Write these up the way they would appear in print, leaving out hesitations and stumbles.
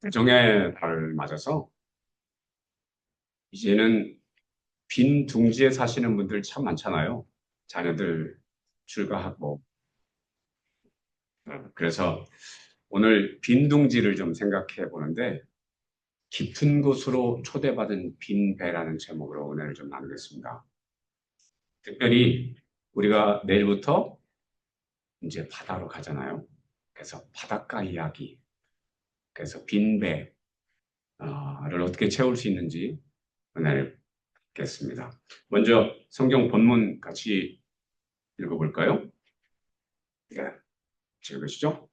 대종의 달을 맞아서 이제는 빈 둥지에 사시는 분들 참 많잖아요. 자녀들 출가하고. 그래서 오늘 빈 둥지를 좀 생각해 보는데 깊은 곳으로 초대받은 빈 배라는 제목으로 은혜를 좀 나누겠습니다. 특별히 우리가 내일부터 이제 바다로 가잖아요. 그래서 바닷가 이야기, 그래서 빈 배를 어떻게 채울 수 있는지 은혜를 받겠습니다. 먼저 성경 본문 같이 읽어볼까요? 네, 읽으시죠?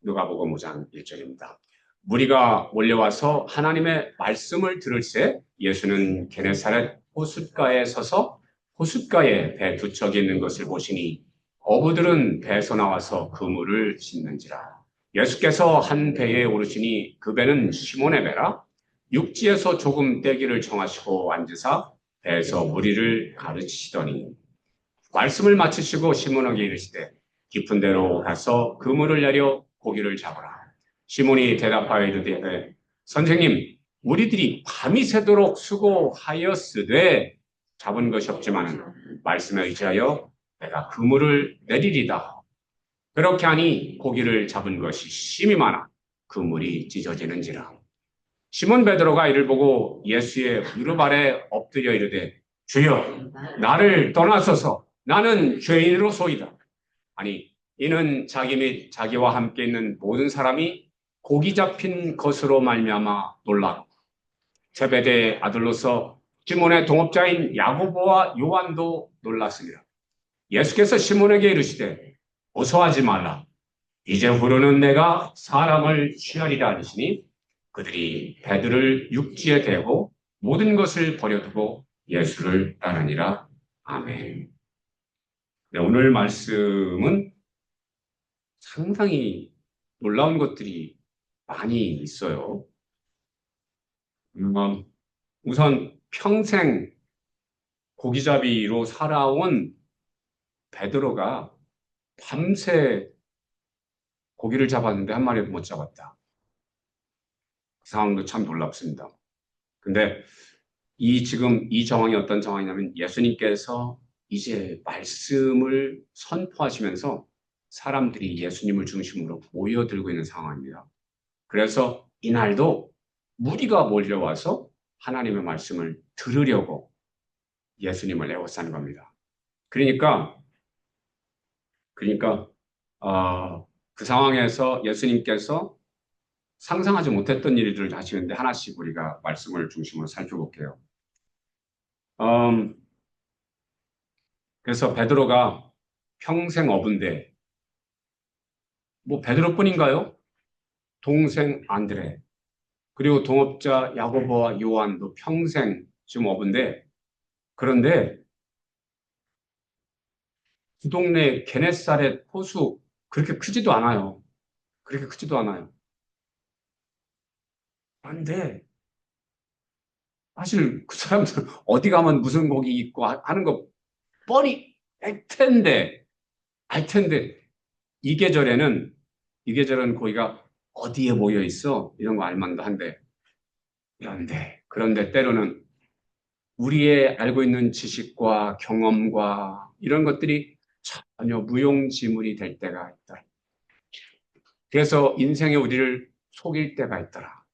누가복음 5장 1절입니다. 무리가 몰려와서 하나님의 말씀을 들을새 예수는 게네사렛 호숫가에 서서 호숫가에 배 두 척이 있는 것을 보시니 어부들은 배에서 나와서 그물을 씻는지라. 예수께서 한 배에 오르시니 그 배는 시몬의 배라. 육지에서 조금 떼기를 청하시고 앉으사 배에서 무리를 가르치시더니 말씀을 마치시고 시몬에게 이르시되 깊은 데로 가서 그물을 내려 고기를 잡으라. 시몬이 대답하여 이르되 선생님 우리들이 밤이 새도록 수고하였으되 잡은 것이 없지만 말씀에 의지하여 내가 그물을 내리리다. 그렇게 하니 고기를 잡은 것이 심히 많아 그물이 찢어지는지라. 시몬 베드로가 이를 보고 예수의 무릎 아래 엎드려 이르되 주여 나를 떠나소서 나는 죄인으로소이다. 아니 이는 자기 및 자기와 함께 있는 모든 사람이 고기 잡힌 것으로 말미암아 놀라고 제베데의 아들로서 시몬의 동업자인 야고보와 요한도 놀랐으리라. 예수께서 시몬에게 이르시되 어서하지 말라. 이제부로는 내가 사람을 취하리라 하시니 그들이 배들을 육지에 대고 모든 것을 버려두고 예수를 따르니라. 아멘. 네, 오늘 말씀은 상당히 놀라운 것들이 많이 있어요. 음, 우선 평생 고기잡이로 살아온 베드로가 밤새 고기를 잡았는데 한 마리도 못 잡았다. 그 상황도 참 놀랍습니다. 근데 지금 이 정황이 어떤 정황이냐면 예수님께서 이제 말씀을 선포하시면서 사람들이 예수님을 중심으로 모여들고 있는 상황입니다. 그래서 이날도 무리가 몰려와서 하나님의 말씀을 들으려고 예수님을 애워싸는 겁니다. 그러니까 그 상황에서 예수님께서 상상하지 못했던 일들을 하시는데 하나씩 우리가 말씀을 중심으로 살펴볼게요. 음, 그래서 베드로가 평생 어부인데 뭐 베드로뿐인가요? 동생 안드레 그리고 동업자 야고보와 요한도 평생 지금 어부인데 그런데 그 동네 게네사렛 호수 그렇게 크지도 않아요. 그렇게 크지도 않아요. 그런데 사실 그 사람들 어디 가면 무슨 고기 있고 하는 거 뻔히 알 텐데 이 계절에는 이 계절은 고기가 어디에 모여 있어 이런 거 알만도 한데 그런데 때로는 우리의 알고 있는 지식과 경험과 이런 것들이 전혀 무용지물이 될 때가 있다. 그래서 인생에 우리를 속일 때가 있더라.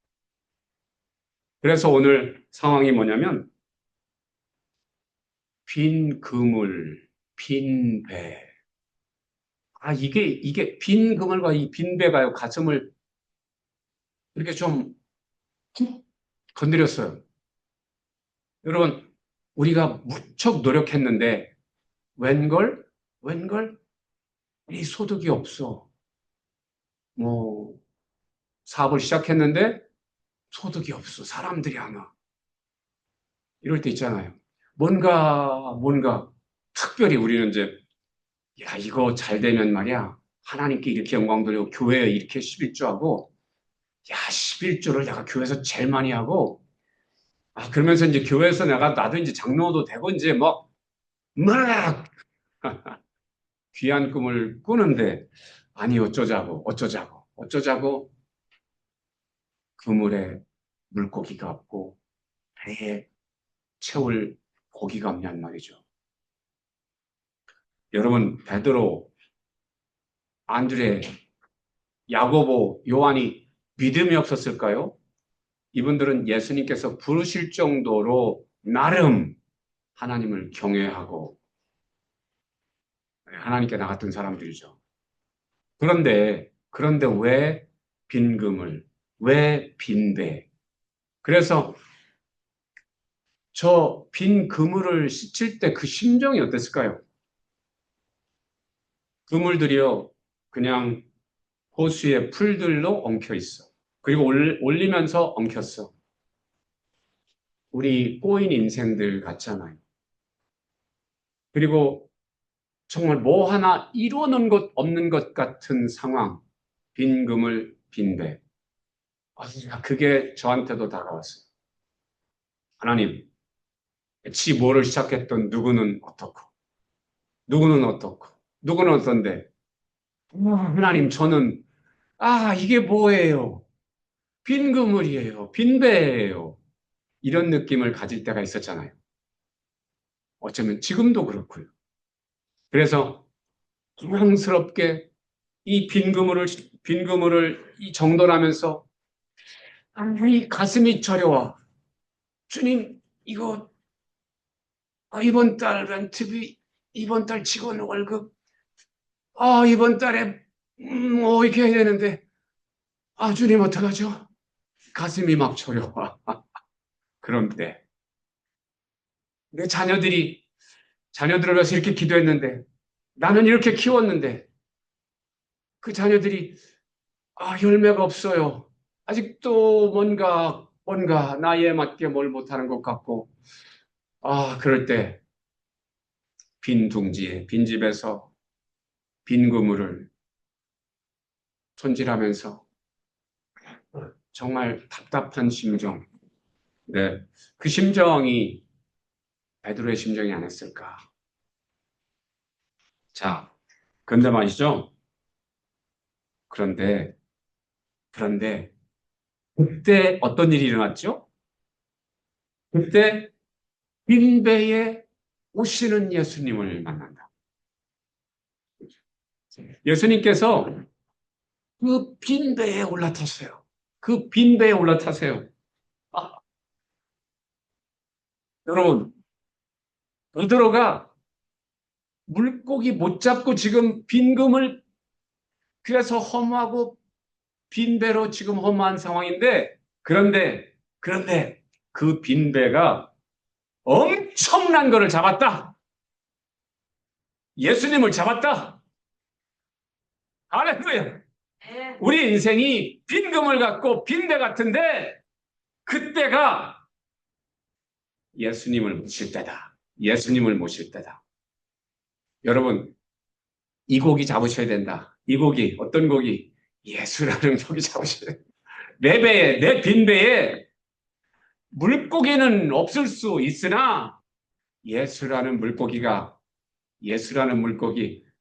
그래서 오늘 상황이 뭐냐면 빈 그물, 빈 배. 이게 빈 그물과 이 빈 배가요, 가슴을 이렇게 좀 툭 건드렸어요. 여러분, 우리가 무척 노력했는데, 웬걸, 이 소득이 없어. 뭐, 사업을 시작했는데, 소득이 없어. 사람들이 안 와. 이럴 때 있잖아요. 뭔가, 특별히 우리는 이제, 야, 이거 잘 되면 말이야. 하나님께 이렇게 영광 돌리고, 교회에 이렇게 11조하고, 야, 11조를 내가 교회에서 제일 많이 하고, 그러면서 이제 교회에서 나도 이제 장로도 되고, 이제 막, 귀한 꿈을 꾸는데, 아니, 어쩌자고. 그물에 물고기가 없고 배에 채울 고기가 없냔 말이죠. 여러분, 베드로, 안드레, 야고보, 요한이 믿음이 없었을까요? 이분들은 예수님께서 부르실 정도로 나름 하나님을 경외하고 하나님께 나갔던 사람들이죠. 그런데 왜 빈 그물, 왜 빈배? 그래서 저 빈 그물을 씻을 때 그 심정이 어땠을까요? 그물들이요, 그냥 호수의 풀들로 엉켜 있어. 그리고 올리면서 엉켰어. 우리 꼬인 인생들 같잖아요. 그리고 정말 뭐 하나 이루어놓은 것 없는 것 같은 상황, 빈 그물, 빈 배. 그게 저한테도 다가왔어요. 하나님, 지 뭐를 시작했던 누구는 어떻고, 누구는 어떻고, 누구는 어떤데, 하나님, 저는, 이게 뭐예요? 빈 그물이에요. 빈 배예요. 이런 느낌을 가질 때가 있었잖아요. 어쩌면 지금도 그렇고요. 그래서 당황스럽게 빈 그물을 이 정돈하면서, 이 가슴이 저려와. 주님, 이거, 이번 달 렌트비, 이번 달 직원 월급, 이번 달에, 이렇게 해야 되는데, 주님, 어떡하죠? 가슴이 막 저려와. 그런데, 내 자녀들을 위해서 이렇게 기도했는데, 나는 이렇게 키웠는데, 그 자녀들이, 열매가 없어요. 아직도 뭔가 나이에 맞게 뭘 못하는 것 같고, 그럴 때, 빈 둥지에, 빈 집에서 빈 그물을 손질하면서 정말 답답한 심정. 네. 그 심정이 베드로의 심정이 아니었을까. 자, 그런데 말이죠. 그런데, 그런데, 그때 어떤 일이 일어났죠? 그때 빈배에 오시는 예수님을 만난다. 예수님께서 그 빈배에 올라탔어요. 그 빈배에 올라타세요. 아, 여러분, 베드로가 물고기 못 잡고 지금 빈금을 그래서 허무하고 빈배로 지금 허무한 상황인데 그런데 그 빈배가 엄청난 거를 잡았다. 예수님을 잡았다. 할렐루야. 우리 인생이 빈금을 갖고 빈배 같은데 그때가 예수님을 모실 때다. 예수님을 모실 때다. 여러분, 이 고기 잡으셔야 된다. 이 고기, 어떤 고기? 예수라는 고기 잡으셔야 된다. 내 배에, 내 빈배에 물고기는 없을 수 있으나 예수라는 물고기.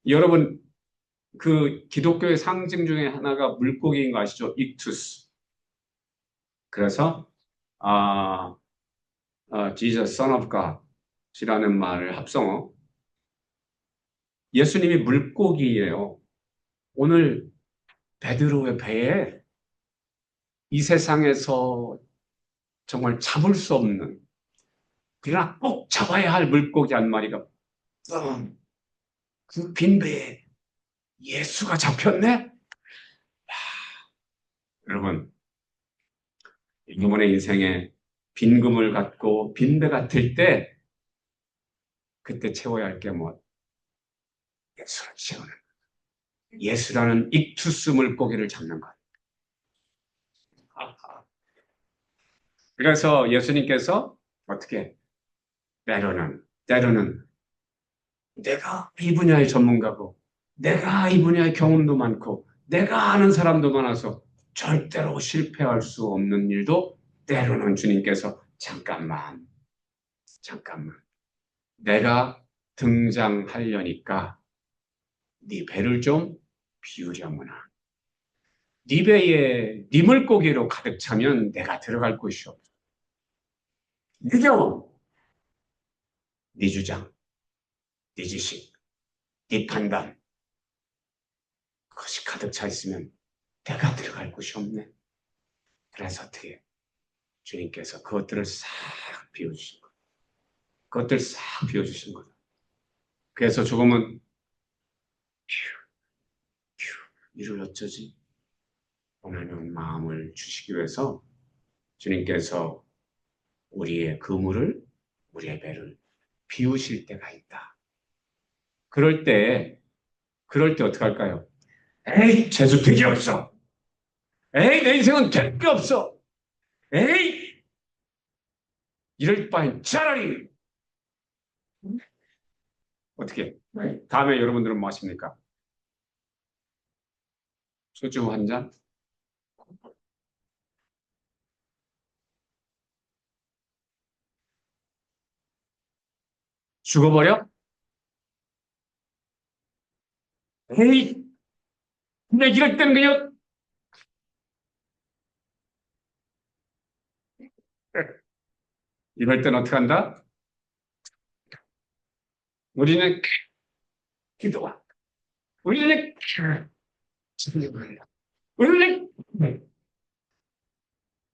여러분, 그 기독교의 상징 중에 하나가 물고기인 거 아시죠? 익투스. 그래서, Jesus, Son of God이라는 말을 합성어. 예수님이 물고기예요. 오늘 베드로의 배에 이 세상에서 정말 잡을 수 없는, 그러나 꼭 잡아야 할 물고기 한 마리가 그 빈배에 예수가 잡혔네? 여러분, 이번의 인생에 빈금을 갖고 빈배 같을 때 그때 채워야 할 게 뭐? 예수를 채우는 예수라는 익투스 물고기를 잡는 것. 그래서 예수님께서 어떻게 때로는 내가 이 분야의 전문가고 내가 이 분야의 경험도 많고 내가 아는 사람도 많아서 절대로 실패할 수 없는 일도 때로는 주님께서 잠깐만 내가 등장하려니까 네 배를 좀 비우려무나. 네 배에 네 물고기로 가득 차면 내가 들어갈 곳이 없어. 네 경험, 네 주장, 네 지식, 네 판단, 그것이 가득 차 있으면 내가 들어갈 곳이 없네. 그래서 어떻게 주님께서 그것들을 싹 비워주신 거예요. 그것들 싹 비워주신 거다. 그래서 조금은 이를 어쩌지? 원하는 마음을 주시기 위해서 주님께서 우리의 그물을, 우리의 배를 비우실 때가 있다. 그럴 때 어떻게 할까요? 에이, 재수 되게 없어. 에이, 내 인생은 될 게 없어. 에이, 이럴 바엔 차라리 어떻게? 다음에 여러분들은 뭐 하십니까? 소주 한 잔? 죽어버려? 에이, 근데 이럴 때는 그냥 이럴 때는 어떻게 한다? 우리는 기도와 우리는 우리는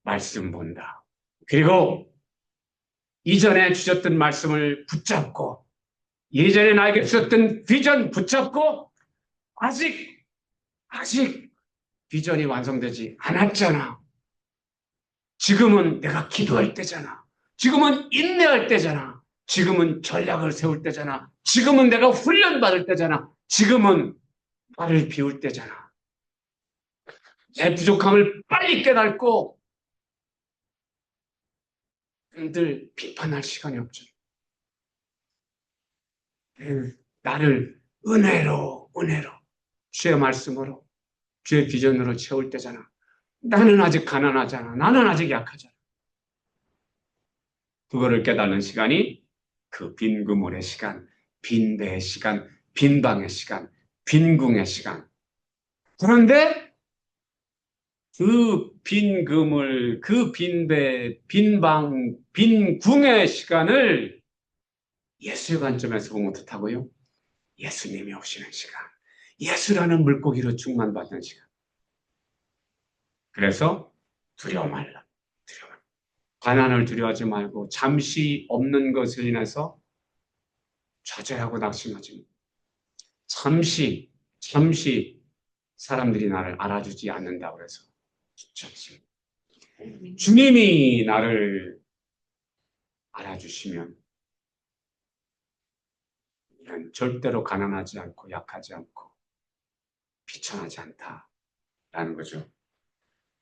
말씀 본다. 그리고 이전에 주셨던 말씀을 붙잡고 예전에 나에게 주셨던 비전 붙잡고 아직 비전이 완성되지 않았잖아. 지금은 내가 기도할 때잖아. 지금은 인내할 때잖아. 지금은 전략을 세울 때잖아. 지금은 내가 훈련받을 때잖아. 지금은 나를 비울 때잖아. 내 부족함을 빨리 깨닫고 늘 비판할 시간이 없죠. 나를 은혜로 주의 말씀으로 주의 비전으로 채울 때잖아. 나는 아직 가난하잖아. 나는 아직 약하잖아. 그거를 깨닫는 시간이 그 빈 그물의 시간, 빈 배의 시간, 빈 방의 시간, 빈 궁의 시간. 그런데 그 빈 그물, 그 빈 배, 빈 방, 빈 궁의 시간을 예수의 관점에서 보면 어떻다고요? 예수님이 오시는 시간. 예수라는 물고기로 충만받는 시간. 그래서 두려워 말라. 두려워 말라. 가난을 두려워하지 말고 잠시 없는 것을 인해서 좌절하고 낙심하지 말고 잠시 사람들이 나를 알아주지 않는다고 해서 잠시 주님이 나를 알아주시면 난 절대로 가난하지 않고 약하지 않고 비천하지 않다라는 거죠.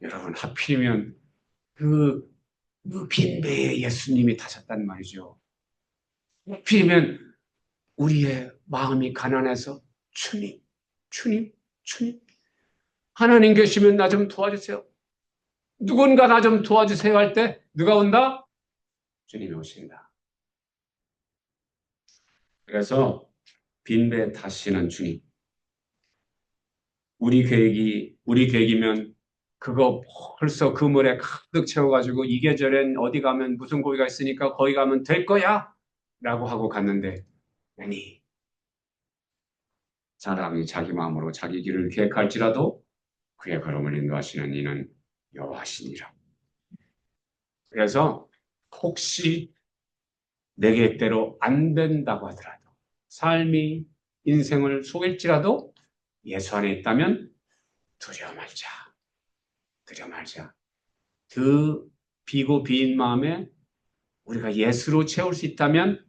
여러분 하필이면 그 빈배에 예수님이 타셨단 말이죠. 하필이면 우리의 마음이 가난해서 주님 하나님 계시면 나 좀 도와주세요. 누군가 나 좀 도와주세요 할 때 누가 온다? 주님이 오신다. 그래서 빈배 타시는 주님. 우리 계획이면 그거 벌써 그물에 가득 채워가지고 이 계절엔 어디 가면 무슨 고기가 있으니까 거기 가면 될 거야 라고 하고 갔는데 아니 사람이 자기 마음으로 자기 길을 계획할지라도 그의 걸음을 인도하시는 이는 여호와시니라. 그래서 혹시 내 계획대로 안 된다고 하더라도 삶이 인생을 속일지라도 예수 안에 있다면 두려워 말자. 두려워 말자. 그 비고 비인 마음에 우리가 예수로 채울 수 있다면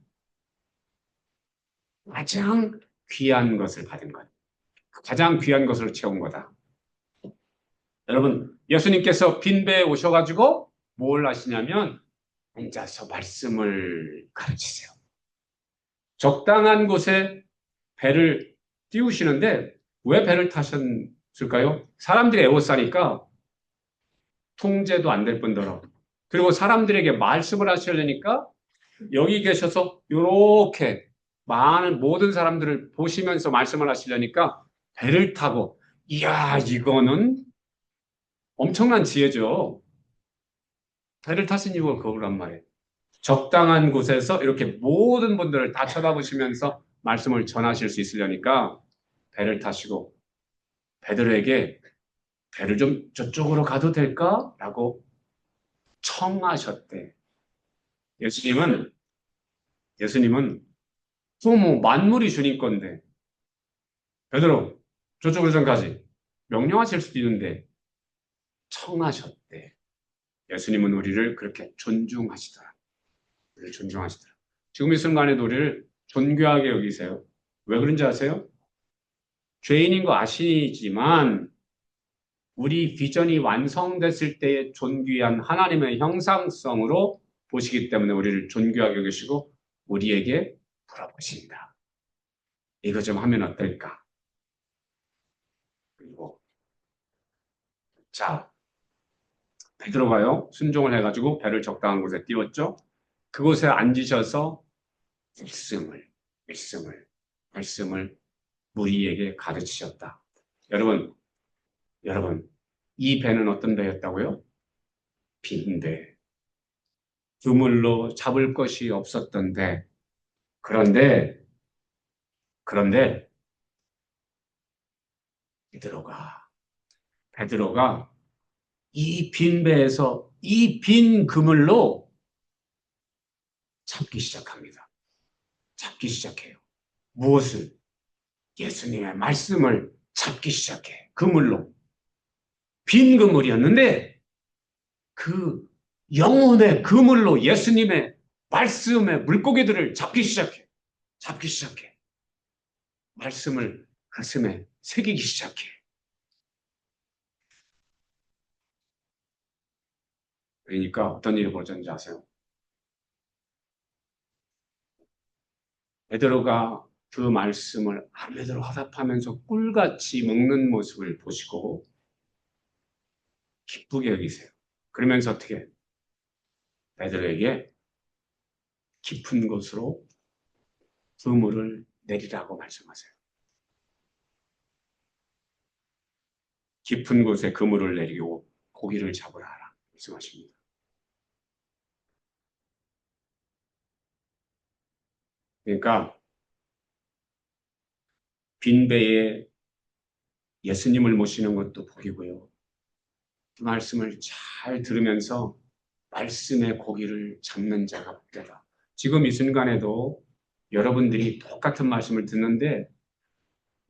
가장 귀한 것을 받은 것. 가장 귀한 것으로 채운 거다. 여러분, 예수님께서 빈배에 오셔가지고 뭘 하시냐면 앉아서 말씀을 가르치세요. 적당한 곳에 배를 띄우시는데 왜 배를 타셨을까요? 사람들이 애워싸니까 통제도 안 될 뿐더러 그리고 사람들에게 말씀을 하시려니까 여기 계셔서 이렇게 많은 모든 사람들을 보시면서 말씀을 하시려니까 배를 타고 이야 이거는 엄청난 지혜죠. 배를 타신 이유가 그거란 말이에요. 적당한 곳에서 이렇게 모든 분들을 다 쳐다보시면서 말씀을 전하실 수 있으려니까 배를 타시고 베드로에게 배를 좀 저쪽으로 가도 될까? 라고 청하셨대. 예수님은 예수님은 뭐 만물이 주님 건데 베드로 저쪽으로 좀 가지. 명령하실 수도 있는데 청하셨대. 예수님은 우리를 그렇게 존중하시더라. 우리를 존중하시더라. 지금 이 순간에도 우리를 존귀하게 여기세요. 왜 그런지 아세요? 죄인인 거 아시지만 우리 비전이 완성됐을 때의 존귀한 하나님의 형상성으로 보시기 때문에 우리를 존귀하게 여기시고 우리에게 물어보신다. 이거 좀 하면 어떨까? 그리고 자, 베드로가요 순종을 해가지고 배를 적당한 곳에 띄웠죠. 그곳에 앉으셔서 말씀을 말씀을 말씀을 무리에게 가르치셨다. 여러분 이 배는 어떤 배였다고요? 빈 배. 그물로 잡을 것이 없었던데 그런데 그런데 베드로가 베드로가 이 빈 배에서 이 빈 그물로 잡기 시작합니다. 잡기 시작해요. 무엇을? 예수님의 말씀을 잡기 시작해. 그물로. 빈 그물이었는데 그 영혼의 그물로 예수님의 말씀의 물고기들을 잡기 시작해. 잡기 시작해. 말씀을 가슴에 새기기 시작해. 그러니까 어떤 일이 벌어졌는지 아세요? 베드로가 그 말씀을 아멘으로 화답하면서 꿀같이 먹는 모습을 보시고 기쁘게 여기세요. 그러면서 어떻게 베드로에게 깊은 곳으로 그물을 내리라고 말씀하세요. 깊은 곳에 그물을 내리고 고기를 잡으라 하라 말씀하십니다. 그러니까 빈 배에 예수님을 모시는 것도 복이고요. 그 말씀을 잘 들으면서 말씀의 고기를 잡는 자가 복되다. 지금 이 순간에도 여러분들이 똑같은 말씀을 듣는데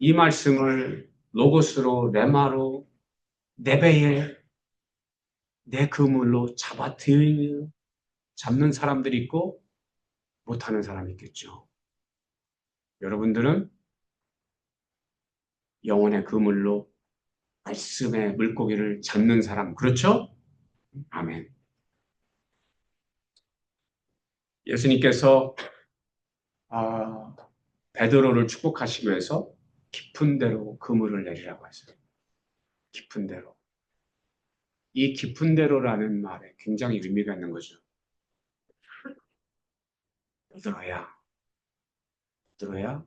이 말씀을 로고스로 레마로 내 배에 내 그물로 잡는 사람들이 있고 못하는 사람이 있겠죠. 여러분들은 영혼의 그물로 말씀의 물고기를 잡는 사람 그렇죠? 아멘. 예수님께서 베드로를 축복하시기 위해서 깊은 데로 그물을 내리라고 하셨어요. 깊은 데로. 이 깊은 데로라는 말에 굉장히 의미가 있는 거죠. 베드로야, 베드로야,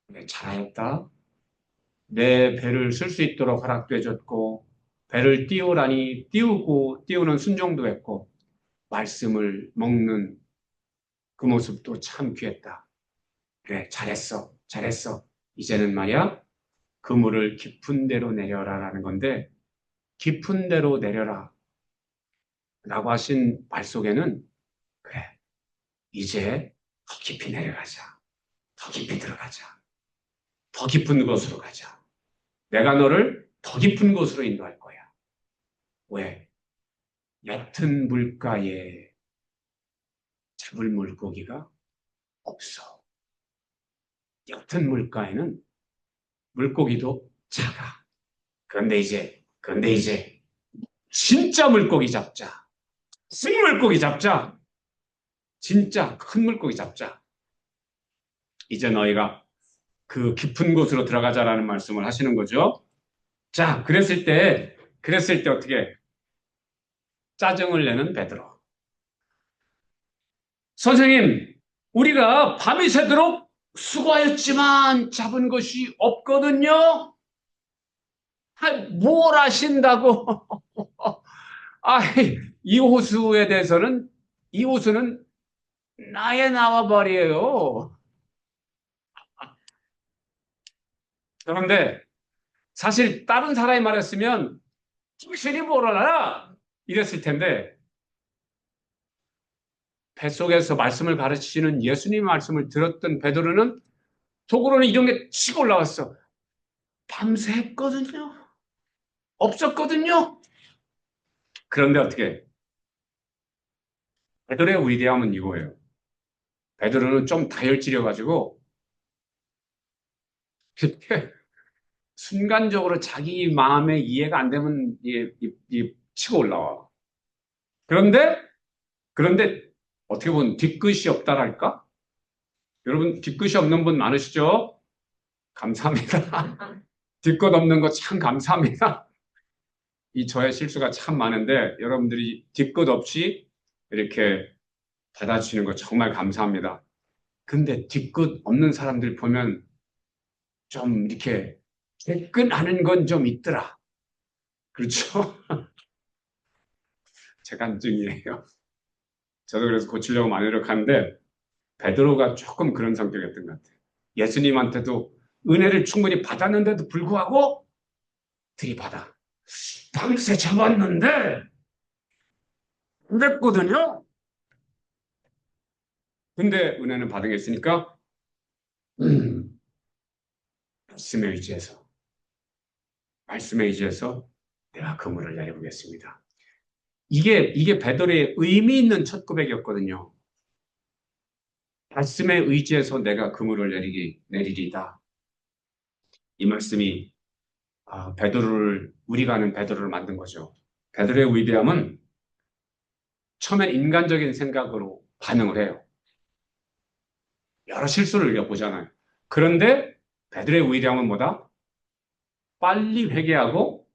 내 잘하였다. 내 배를 쓸 수 있도록 허락되어졌고 배를 띄우라니 띄우고 띄우는 순종도 했고 말씀을 먹는 그 모습도 참 귀했다. 그래, 잘했어, 잘했어. 이제는 말이야, 그물을 깊은 데로 내려라라는 건데 깊은 데로 내려라 라고 하신 말 속에는 그래, 이제 더 깊이 내려가자. 더 깊이 들어가자. 더 깊은 곳으로 가자. 내가 너를 더 깊은 곳으로 인도할 거야. 왜? 얕은 물가에 잡을 물고기가 없어. 얕은 물가에는 물고기도 작아. 그런데 이제 진짜 물고기 잡자. 생물고기 잡자. 진짜 큰 물고기 잡자. 이제 너희가 그 깊은 곳으로 들어가자라는 말씀을 하시는 거죠. 자, 그랬을 때 어떻게 짜증을 내는 베드로. 선생님, 우리가 밤이 새도록 수고하였지만 잡은 것이 없거든요. 뭘 하신다고? 아, 이 호수에 대해서는, 이 호수는 나의 나와버리에요. 그런데 사실 다른 사람이 말했으면 당신이 뭘 알아? 이랬을 텐데 뱃속에서 말씀을 가르치시는 예수님 말씀을 들었던 베드로는 속으로는 이런 게 치고 올라왔어. 밤새 했거든요. 없었거든요. 그런데 어떻게? 베드로의 위대함은 이거예요. 베드로는 좀 다혈질이어가지고 그렇게 순간적으로 자기 마음에 이해가 안 되면 치고 올라와. 그런데 그런데 어떻게 보면 뒤끝이 없다랄까? 여러분 뒤끝이 없는 분 많으시죠? 감사합니다. 뒤끝 없는 거 참 감사합니다. 이 저의 실수가 참 많은데 여러분들이 뒤끝 없이 이렇게 받아주시는 거 정말 감사합니다. 근데 뒤끝 없는 사람들 보면 좀 이렇게 깨끗하는 건 좀 있더라. 그렇죠? 제 감증이에요. 저도 그래서 고치려고 많이 노력하는데 베드로가 조금 그런 성격이었던 것 같아요. 예수님한테도 은혜를 충분히 받았는데도 불구하고 들이받아. 밤새 잡았는데 안 됐거든요. 근데 은혜는 받은 게 있으니까 말씀에 의지해서 말씀에 의지해서 내가 그물을 내려보겠습니다. 이게 베드로의 의미 있는 첫 고백이었거든요. 말씀에 의지해서 내가 그물을 내리리다. 이 말씀이 베드로를 우리가 아는 베드로를 만든 거죠. 베드로의 위대함은 처음엔 인간적인 생각으로 반응을 해요. 여러 실수를 겪보잖아요. 그런데 베드로의 위대함은 뭐다? 빨리 회개하고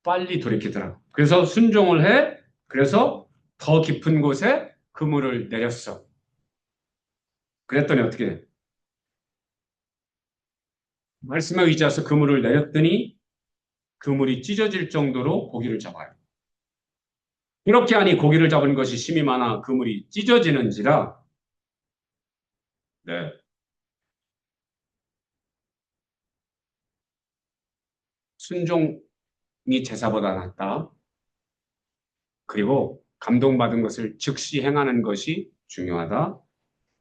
빨리 돌이키더라고. 그래서 순종을 해. 그래서 더 깊은 곳에 그물을 내렸어. 그랬더니 어떻게 돼? 말씀에 의지해서 그물을 내렸더니 그물이 찢어질 정도로 고기를 잡아요. 이렇게 하니 고기를 잡은 것이 심이 많아 그물이 찢어지는지라. 네. 순종이 제사보다 낫다. 그리고 감동받은 것을 즉시 행하는 것이 중요하다.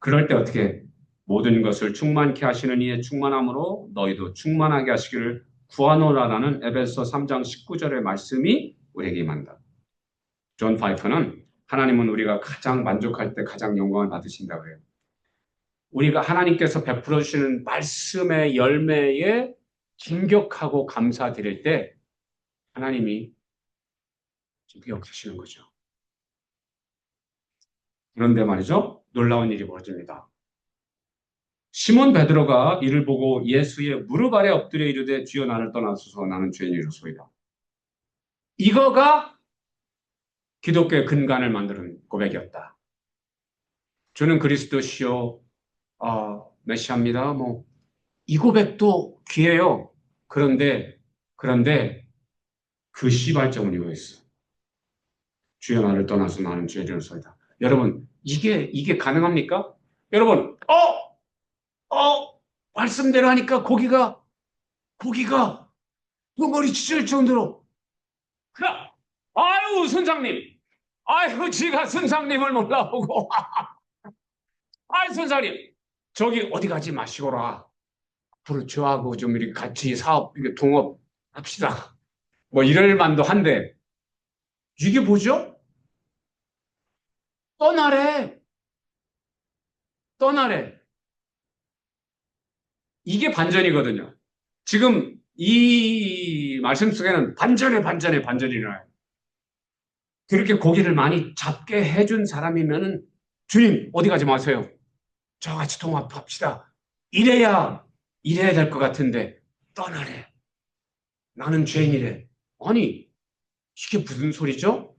그럴 때 어떻게 모든 것을 충만케 하시는 이의 충만함으로 너희도 충만하게 하시기를 구하노라라는 에베소 3장 19절의 말씀이 우리에게 임한다. 존 파이퍼는 하나님은 우리가 가장 만족할 때 가장 영광을 받으신다고 해요. 우리가 하나님께서 베풀어 주시는 말씀의 열매에 감격하고 감사드릴 때 하나님이 기억하시는 거죠. 그런데 말이죠. 놀라운 일이 벌어집니다. 시몬 베드로가 이를 보고 예수의 무릎 아래 엎드려 이르되 주여 나를 떠나소서 나는 죄인이로소이다. 이거가 기독교의 근간을 만드는 고백이었다. 주는 그리스도시요 메시아입니다. 이 고백도 귀해요. 그런데 그 시발점은 이거였어. 주여 나를 떠나서 나는 죄인이로소이다. 여러분 이게 가능합니까? 여러분 말씀대로 하니까 고기가 머리 찢을 정도로 아유 선장님 아유 지가 선장님을 몰라보고 아유 선장님 저기 어디 가지 마시고라 앞으로 저하고 좀 이렇게 같이 사업 이렇게 동업 합시다 이럴 만도 한데 이게 뭐죠? 떠나래 떠나래 이게 반전이거든요. 지금 이 말씀 속에는 반전이 일어나요. 그렇게 고기를 많이 잡게 해준 사람이면은 주님 어디 가지 마세요. 저같이 통합합시다. 이래야 될 것 같은데 떠나래. 나는 죄인이래. 아니 이게 무슨 소리죠?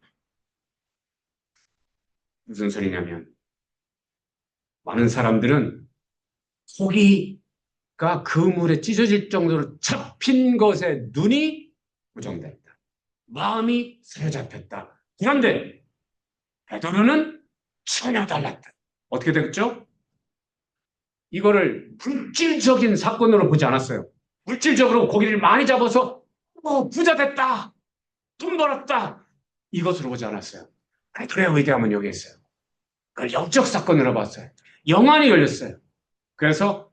무슨 소리냐면 많은 사람들은 고기가 그물에 찢어질 정도로 잡힌 것에 눈이 고정됐다. 마음이 사로잡혔다. 그런데 베드로는 전혀 달랐다. 어떻게 됐죠? 이거를 물질적인 사건으로 보지 않았어요. 물질적으로 고기를 많이 잡아서 부자 됐다. 돈 벌었다. 이것으로 보지 않았어요. 베드로의 위대함은 여기 있어요. 그걸 영적 사건으로 봤어요. 영안이 열렸어요. 그래서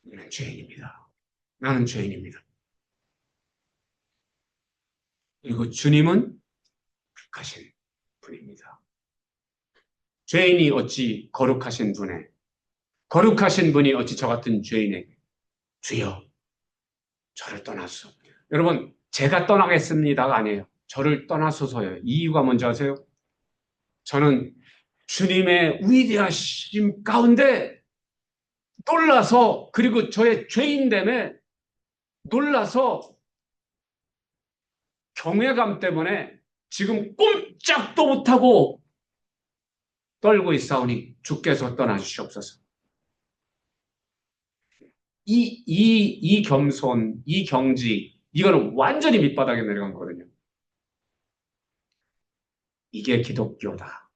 나는 죄인입니다. 나는 죄인입니다. 그리고 주님은 거룩하신 분입니다. 죄인이 어찌 거룩하신 분에, 거룩하신 분이 어찌 저 같은 죄인에게 주여 저를 떠나소. 여러분 제가 떠나겠습니다가 아니에요. 저를 떠나소서요. 이유가 뭔지 아세요? 저는 주님의 위대하심 가운데 놀라서, 그리고 저의 죄인됨에 놀라서 경외감 때문에 지금 꼼짝도 못하고 떨고 있사오니 주께서 떠나주시옵소서. 이 겸손, 이 경지, 이거는 완전히 밑바닥에 내려간 거거든요. 이게 기독교다.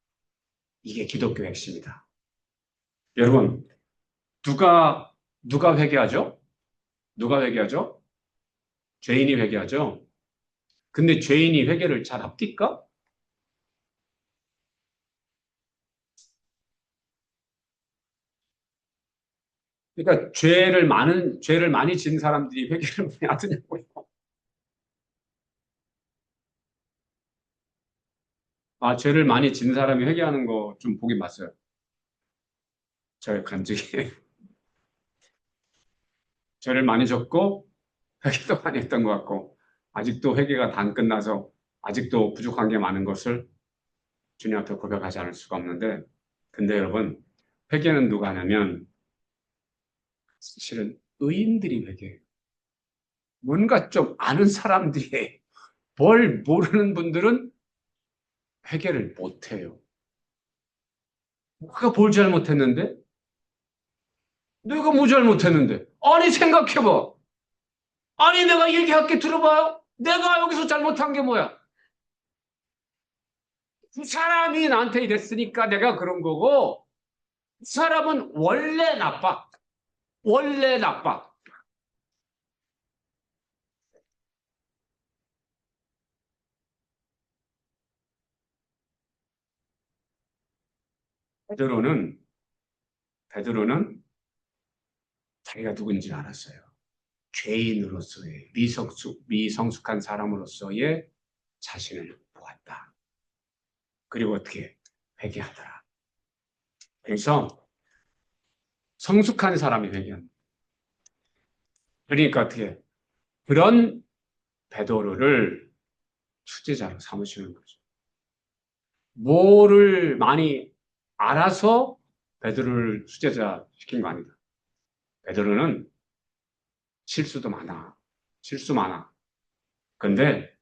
이게 기독교 핵심이다. 여러분, 누가 회개하죠? 누가 회개하죠? 죄인이 회개하죠? 근데 죄인이 회개를 잘 합니까? 그러니까 죄를 많이 진 사람들이 회개를 왜 하느냐고요. 아, 죄를 많이 진 사람이 회개하는 거 좀 보긴 봤어요. 저의 간증이. 죄를 많이 졌고 회개도 많이 했던 것 같고 아직도 회개가 다 안 끝나서 아직도 부족한 게 많은 것을 주님 앞에 고백하지 않을 수가 없는데, 근데 여러분, 회개는 누가 하냐면 사실은 의인들이 회개해요. 뭔가 좀 아는 사람들이 해. 뭘 모르는 분들은 회개를 못해요. 내가 뭘 잘못했는데? 내가 뭐 잘못했는데? 아니 생각해봐. 아니 내가 얘기할게 들어봐요. 내가 여기서 잘못한 게 뭐야? 그 사람이 나한테 이랬으니까 내가 그런 거고, 그 사람은 원래 나빠. 원래 나빠. 베드로는 베드로는 자기가 누군지 알았어요. 죄인으로서의 미성숙한 사람으로서의 자신을 보았다. 그리고 어떻게 회개하더라. 그래서 성숙한 사람이 회개합니다. 그러니까 어떻게 그런 베드로를 수제자로 삼으시는 거죠. 뭐를 많이 알아서 베드로를 수제자 시킨 거 아니다. 베드로는 실수도 많아. 실수 많아. 근데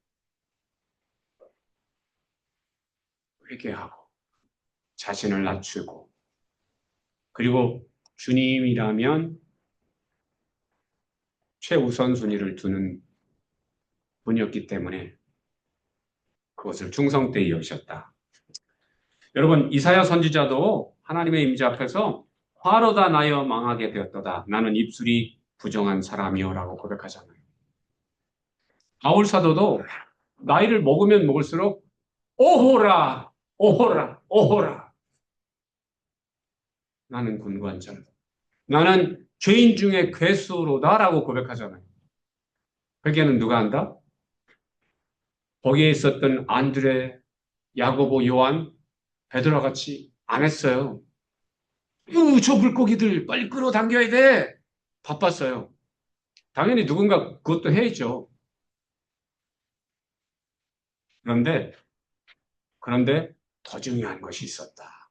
회개하고 자신을 낮추고, 그리고 주님이라면 최우선 순위를 두는 분이었기 때문에 그것을 충성되이 여기셨다. 여러분, 이사야 선지자도 하나님의 임재 앞에서 화로다 나여 망하게 되었도다. 나는 입술이 부정한 사람이요라고 고백하잖아요. 바울 사도도 나이를 먹으면 먹을수록 오호라, 오호라, 오호라. 나는 곤고한 자다. 나는 죄인 중에 괴수로다라고 고백하잖아요. 회개는 누가 한다? 거기에 있었던 안드레, 야고보, 요한, 베드로와 같이 안 했어요. 저 물고기들 빨리 끌어당겨야 돼. 바빴어요. 당연히 누군가 그것도 해야죠. 그런데, 그런데 더 중요한 것이 있었다.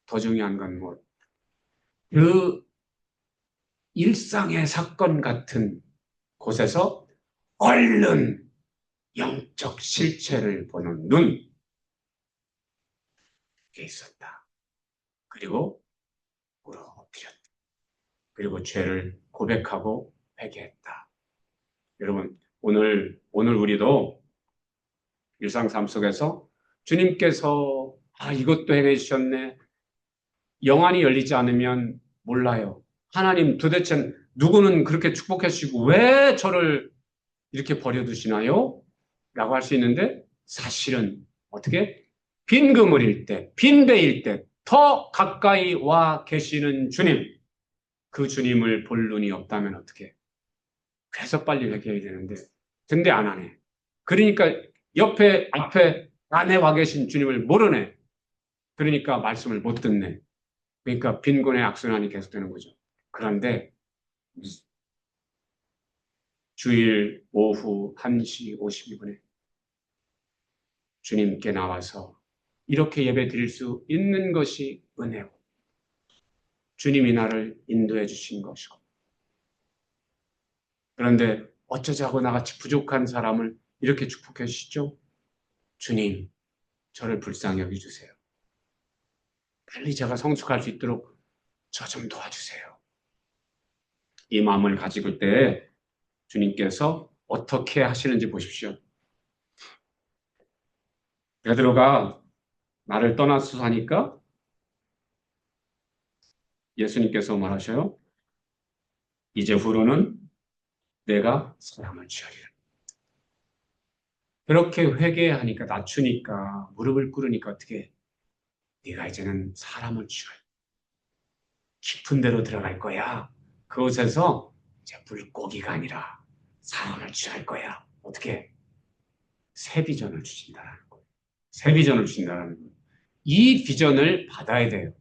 더 중요한 건 뭐, 그 일상의 사건 같은 곳에서 얼른 영적 실체를 보는 눈이 있었다. 그리고 울어엎드렸다. 그리고 죄를 고백하고 회개했다. 여러분, 오늘 우리도 일상 삶 속에서 주님께서 이것도 행해 주셨네. 영안이 열리지 않으면 몰라요. 하나님 도대체 누구는 그렇게 축복해 주시고 왜 저를 이렇게 버려두시나요? 라고 할 수 있는데 사실은 어떻게? 빈 그물일 때, 빈 배일 때 더 가까이 와 계시는 주님, 그 주님을 볼 눈이 없다면 어떻게? 그래서 빨리 회개해야 되는데 근데 안 하네. 그러니까 옆에 앞에 안에 와 계신 주님을 모르네. 그러니까 말씀을 못 듣네. 그러니까 빈곤의 악순환이 계속되는 거죠. 그런데 주일 오후 1시 52분에 주님께 나와서 이렇게 예배 드릴 수 있는 것이 은혜고 주님이 나를 인도해 주신 것이고 그런데 어쩌자고 나같이 부족한 사람을 이렇게 축복해 주시죠? 주님, 저를 불쌍히 여겨주세요. 빨리 제가 성숙할 수 있도록 저 좀 도와주세요. 이 마음을 가지고 때 주님께서 어떻게 하시는지 보십시오. 베드로가 나를 떠나서 사니까 예수님께서 말하셔요. 이제 후로는 내가 사람을 취하리라. 그렇게 회개하니까 낮추니까 무릎을 꿇으니까 어떻게 네가 이제는 사람을 취할 깊은 데로 들어갈 거야. 그곳에서 이제 물고기가 아니라 사람을 취할 거야. 어떻게? 새 비전을 주신다라는 거예요. 새 비전을 주신다라는 거예요. 이 비전을 받아야 돼요.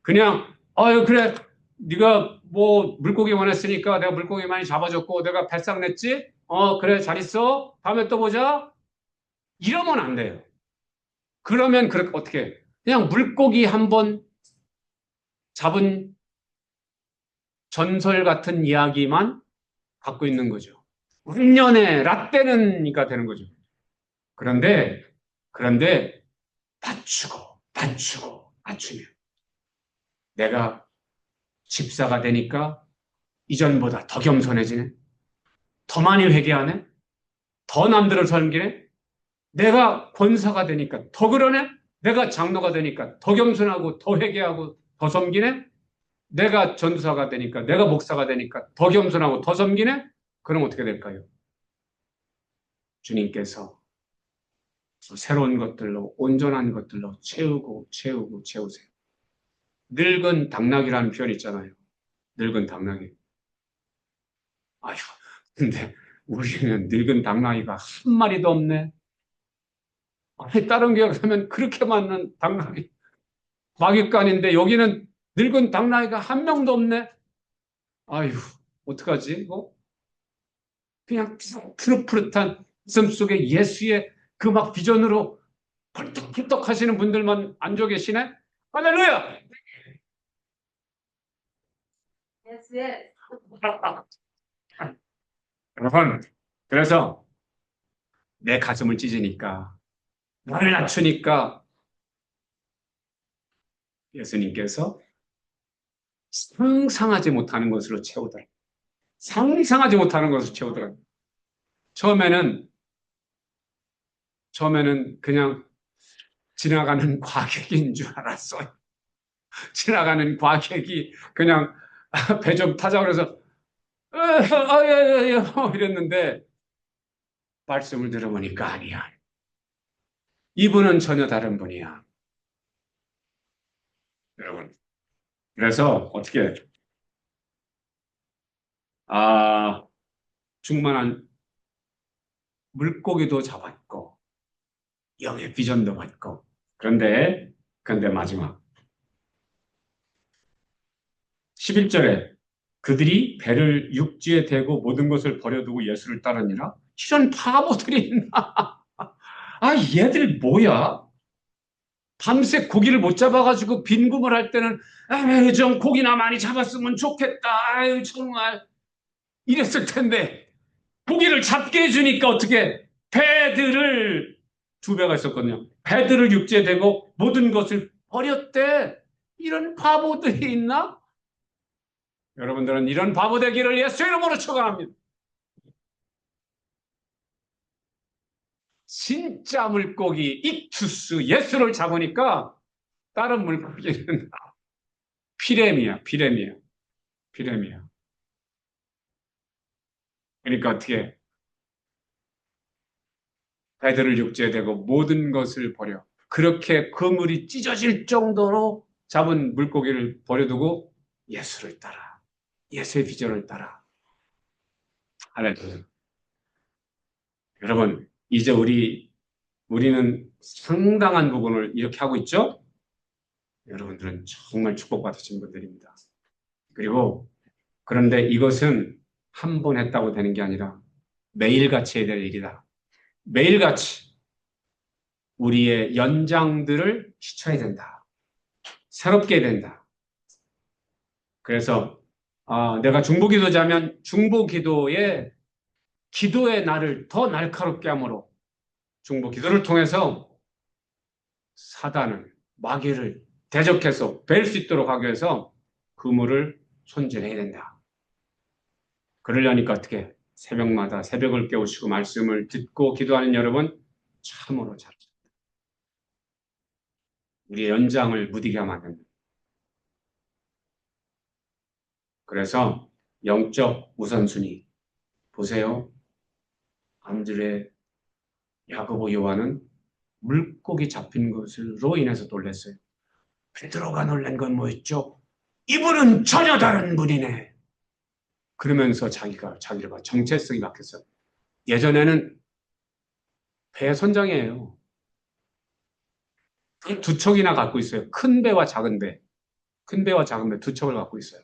그냥 아유 그래 네가 뭐 물고기 원했으니까 내가 물고기 많이 잡아줬고 내가 뱃상 냈지? 그래 잘 있어. 다음에 또 보자. 이러면 안 돼요. 그러면 그렇게 어떻게 그냥 물고기 한 번 잡은 전설 같은 이야기만 갖고 있는 거죠. 운년의 라떼는이가 되는 거죠. 그런데 낮추면 내가 집사가 되니까 이전보다 더 겸손해지네. 더 많이 회개하네. 더 남들을 섬기네. 내가 권사가 되니까 더 그러네. 내가 장로가 되니까 더 겸손하고 더 회개하고 더 섬기네. 내가 전도사가 되니까 내가 목사가 되니까 더 겸손하고 더 섬기네. 그럼 어떻게 될까요? 주님께서 새로운 것들로 온전한 것들로 채우세요. 늙은 당나귀라는 표현 있잖아요. 늙은 당나귀. 아휴, 근데 우리는 늙은 당나귀가 한 마리도 없네. 아니, 다른 교회 가면 그렇게 많은 당나귀, 마귀간인데 여기는 늙은 당나귀가 한 명도 없네. 아휴, 어떡하지, 이거? 그냥 푸릇푸릇한 가슴 속에 예수의 그 막 비전으로 펄떡펄떡 하시는 분들만 앉아 계시네? 할렐루야! Yes, yes. 여러분, 그래서 내 가슴을 찢으니까, 나를 낮추니까 예수님께서 상상하지 못하는 것으로 채우더라. 상상하지 못하는 것으로 채우더라. 처음에는 그냥 지나가는 과객인 줄 알았어요. 지나가는 과객이 그냥 배 좀 타자 그래서 이랬는데 말씀을 들어보니까 아니야. 이분은 전혀 다른 분이야. 여러분. 그래서 어떻게 충만한 물고기도 잡았고 영의 비전도 받고 그런데 마지막 11절에 그들이 배를 육지에 대고 모든 것을 버려두고 예수를 따르니라. 이런 바보들이 있나? 얘들 뭐야? 밤새 고기를 못 잡아가지고 빈금을 할 때는 좀 고기나 많이 잡았으면 좋겠다. 아유 정말 이랬을 텐데 고기를 잡게 해주니까 어떻게 배들을 두 배가 있었거든요. 배들을 육지에 대고 모든 것을 버렸대. 이런 바보들이 있나? 여러분들은 이런 바보 되기를 예수 이름으로 축원합니다. 진짜 물고기 익투스 예수를 잡으니까 다른 물고기는 피레미야, 피레미야, 피레미야. 그러니까 어떻게 베드로를 육죄되고 모든 것을 버려. 그렇게 그물이 찢어질 정도로 잡은 물고기를 버려두고 예수를 따라. 예수의 비전을 따라. 할렐루야. 여러분, 이제 우리는 상당한 부분을 이렇게 하고 있죠? 여러분들은 정말 축복받으신 분들입니다. 그리고 그런데 이것은 한 번 했다고 되는 게 아니라 매일같이 해야 될 일이다. 매일같이 우리의 연장들을 지켜야 된다. 새롭게 해야 된다. 그래서 내가 중보기도자면 중보기도의 기도의 날을 더 날카롭게 함으로 중보기도를 통해서 사단을 마귀를 대적해서 뵐 수 있도록 하기 위해서 그물을 손질해야 된다. 그러려니까 어떻게 새벽마다 새벽을 깨우시고 말씀을 듣고 기도하는 여러분 참으로 잘하십니다. 우리의 연장을 무디게 하면 안 됩니다. 그래서 영적 우선순위 보세요. 안드레, 야고보, 요한은 물고기 잡힌 것으로 인해서 놀랐어요. 베드로가 놀란 건 뭐였죠? 이분은 전혀 다른 분이네. 그러면서 자기를 봐 정체성이 바뀌었어요. 예전에는 배 선장이에요. 두 척이나 갖고 있어요. 큰 배와 작은 배. 큰 배와 작은 배 두 척을 갖고 있어요.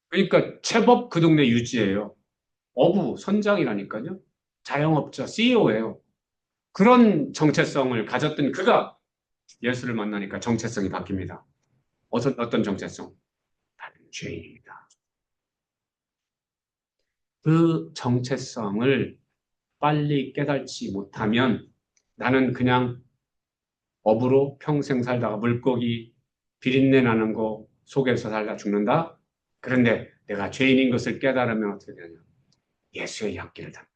그러니까 제법 그 동네 유지예요. 어부, 선장이라니까요. 자영업자, CEO예요. 그런 정체성을 가졌던 그가 예수를 만나니까 정체성이 바뀝니다. 어떤 정체성? 나는 죄인입니다. 그 정체성을 빨리 깨닫지 못하면 나는 그냥 어부로 평생 살다가 물고기 비린내 나는 거 속에서 살다 죽는다. 그런데 내가 죄인인 것을 깨달으면 어떻게 되냐? 예수의 약기를 담는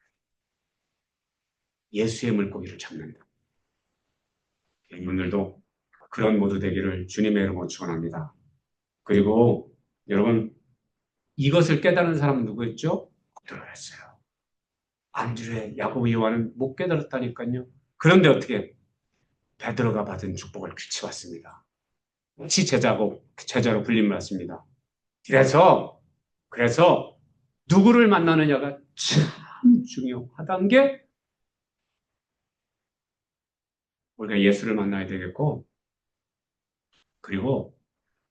예수의 물고기를 잡는다. 여러분들도 그런 모두 되기를 주님의 이름으로 축원합니다. 그리고 여러분 이것을 깨달은 사람은 누구였죠? 베드로였어요. 안드레, 야고보, 요한은 못 깨달았다니까요. 그런데 어떻게 베드로가 받은 축복을 같이 받습니다. 같이 제자로 불림을 받습니다. 그래서 누구를 만나느냐가 참 중요하다는 게 우리가 예수를 만나야 되겠고 그리고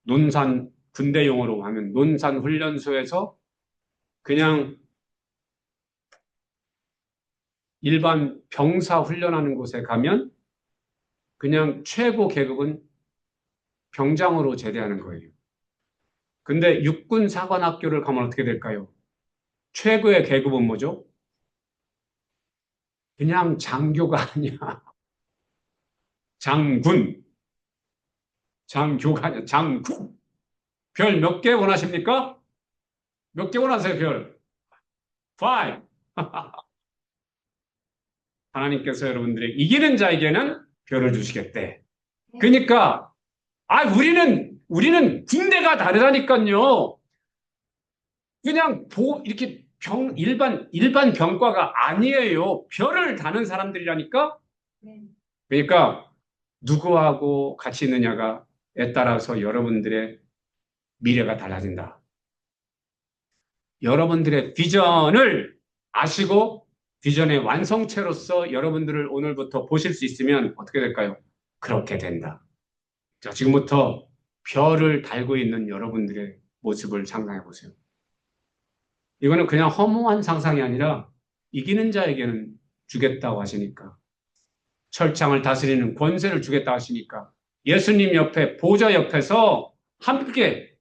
논산 군대 용어로 하면 논산 훈련소에서 그냥 일반 병사 훈련하는 곳에 가면 그냥 최고 계급은 병장으로 제대하는 거예요. 근데 육군 사관학교를 가면 어떻게 될까요? 최고의 계급은 뭐죠? 그냥 장교가 아니야. 장군. 장교가 아니야. 장군. 별 몇 개 원하십니까? 몇 개 원하세요, 별? 5. 하나님께서 여러분들의 이기는 자에게는 별을 주시겠대. 그러니까, 우리는 군대가 다르다니까요. 그냥 이렇게 일반 병과가 아니에요. 별을 다는 사람들이라니까? 그러니까, 누구하고 같이 있느냐가에 따라서 여러분들의 미래가 달라진다. 여러분들의 비전을 아시고 비전의 완성체로서 여러분들을 오늘부터 보실 수 있으면 어떻게 될까요? 그렇게 된다. 자, 지금부터 별을 달고 있는 여러분들의 모습을 상상해 보세요. 이거는 그냥 허무한 상상이 아니라 이기는 자에게는 주겠다고 하시니까 철창을 다스리는 권세를 주겠다고 하시니까 예수님 옆에 보좌 옆에서 함께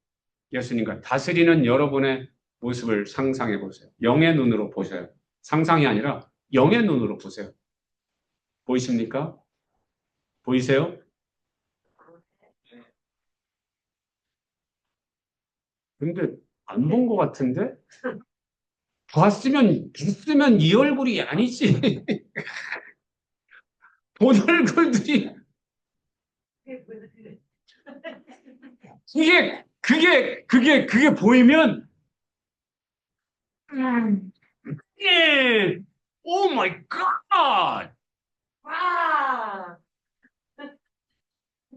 예수님과 다스리는 여러분의 모습을 상상해 보세요. 영의 눈으로 보세요. 상상이 아니라 영의 눈으로 보세요. 보이십니까? 보이세요? 근데 안 본 것 같은데? 봤으면 이 얼굴이 아니지. 본 얼굴들이, 그게 보이면, 예, 오 마이 갓! 와,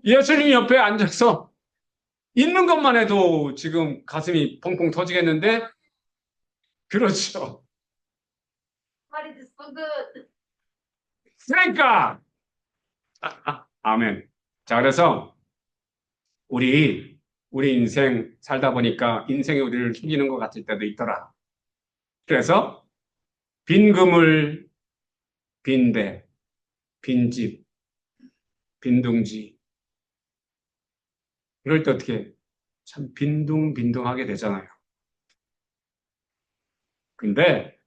예수님 옆에 앉아서 있는 것만 해도 지금 가슴이 펑펑 터지겠는데, 그렇죠. what is so good? 그러니까! 아멘. 자, 그래서 우리 인생 살다 보니까 인생이 우리를 속이는 것 같을 때도 있더라. 그래서 빈 그물, 빈 배, 빈 집, 빈 둥지. 이럴 때 어떻게 참 빈둥빈둥하게 되잖아요. 근데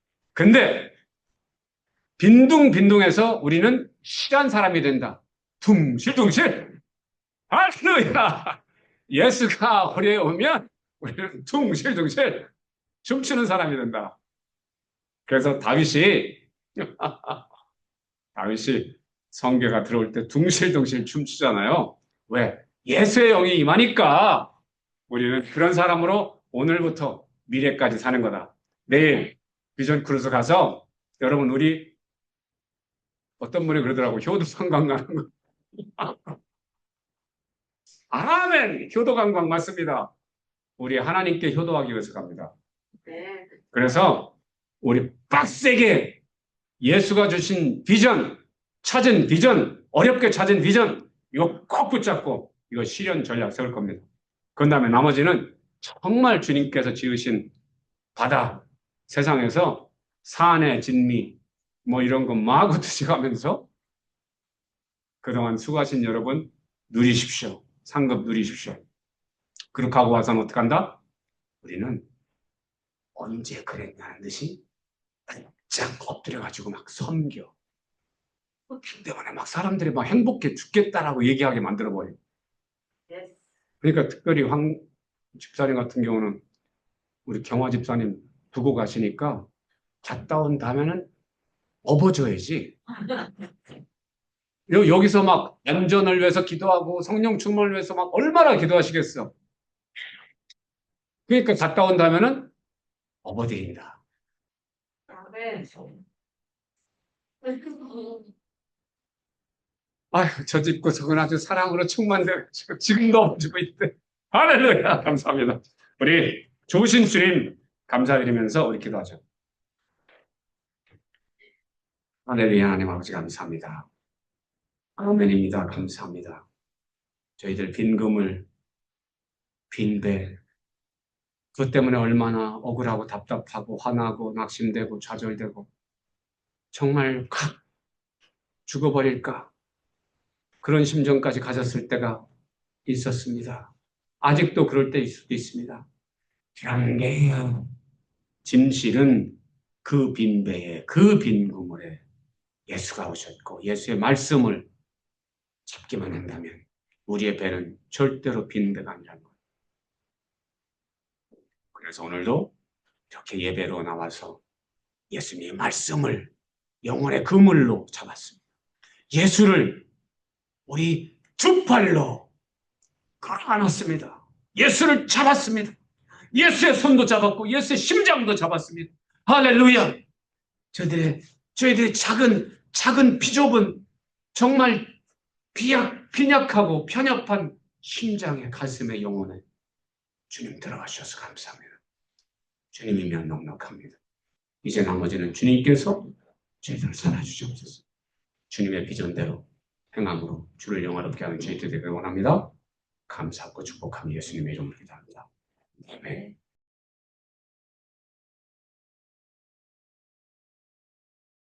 빈둥빈둥해서 우리는 실한 사람이 된다. 둥실둥실. 할렐루야. 예수가 우리에 오면 우리는 둥실둥실 춤추는 사람이 된다. 그래서 다윗이 성계가 들어올 때 둥실둥실 춤추잖아요. 왜? 예수의 영이 임하니까 우리는 그런 사람으로 오늘부터 미래까지 사는 거다. 내일 비전 크루즈 가서 여러분 우리 어떤 분이 그러더라고. 효도 관광 가는 거. 아멘. 효도 관광 맞습니다. 우리 하나님께 효도하기 위해서 갑니다. 네. 그래서 우리 빡세게 예수가 주신 비전, 찾은 비전, 어렵게 찾은 비전, 이거 꼭 붙잡고 이거 실현 전략 세울 겁니다. 그 다음에 나머지는 정말 주님께서 지으신 바다, 세상에서 산의 진미, 뭐 이런 거 마구 드셔가면서 그동안 수고하신 여러분 누리십시오. 상급 누리십시오. 그렇게 하고 와서는 어떻게 한다? 우리는 언제 그랬냐는 듯이 쫙 엎드려가지고 막 섬겨. 때문에 막 사람들이 막 행복해 죽겠다라고 얘기하게 만들어버려요. Yes. 그러니까 특별히 황 집사님 같은 경우는 우리 경화 집사님 두고 가시니까 갔다 온 다음에는 업어줘야지. 여기서 막 안전을 위해서 기도하고 성령 충만을 위해서 막 얼마나 기도하시겠어. 그러니까 갔다 온 다음에는 업어드린다. 아멘. 아휴, 저 집 구석은 아주 사랑으로 충만돼가지고 지금도 업어주고 있대. 할렐루야. 감사합니다. 우리 좋으신 주님 감사드리면서 우리 기도하죠. 할렐루야. 하나님 아버지 감사합니다. 아멘입니다. 감사합니다. 저희들 빈 그물, 빈 배, 그것 때문에 얼마나 억울하고 답답하고 화나고 낙심되고 좌절되고 정말 확 죽어버릴까 그런 심정까지 가졌을 때가 있었습니다. 아직도 그럴 때일 수도 있습니다. 그런데 진실은 그 빈 배에 그 빈 그물에 예수가 오셨고 예수의 말씀을 잡기만 한다면 우리의 배는 절대로 빈 배가 아니라는 거예요. 그래서 오늘도 이렇게 예배로 나와서 예수님의 말씀을 영혼의 그물로 잡았습니다. 예수를 우리 두 팔로 끌어안았습니다. 예수를 잡았습니다. 예수의 손도 잡았고 예수의 심장도 잡았습니다. 할렐루야. 저희들의 작은 비좁은 정말 빈약하고 편협한 심장의 가슴의 영혼에 주님 들어가셔서 감사합니다. 주님이면 넉넉합니다. 이제 나머지는 주님께서 저희들을 살아주시옵소서. 주님의 비전대로 행함으로 주를 영화롭게 하는 저희들 되길 원합니다. 감사하고 축복하며 예수님의 이름으로 기도합니다. 아멘.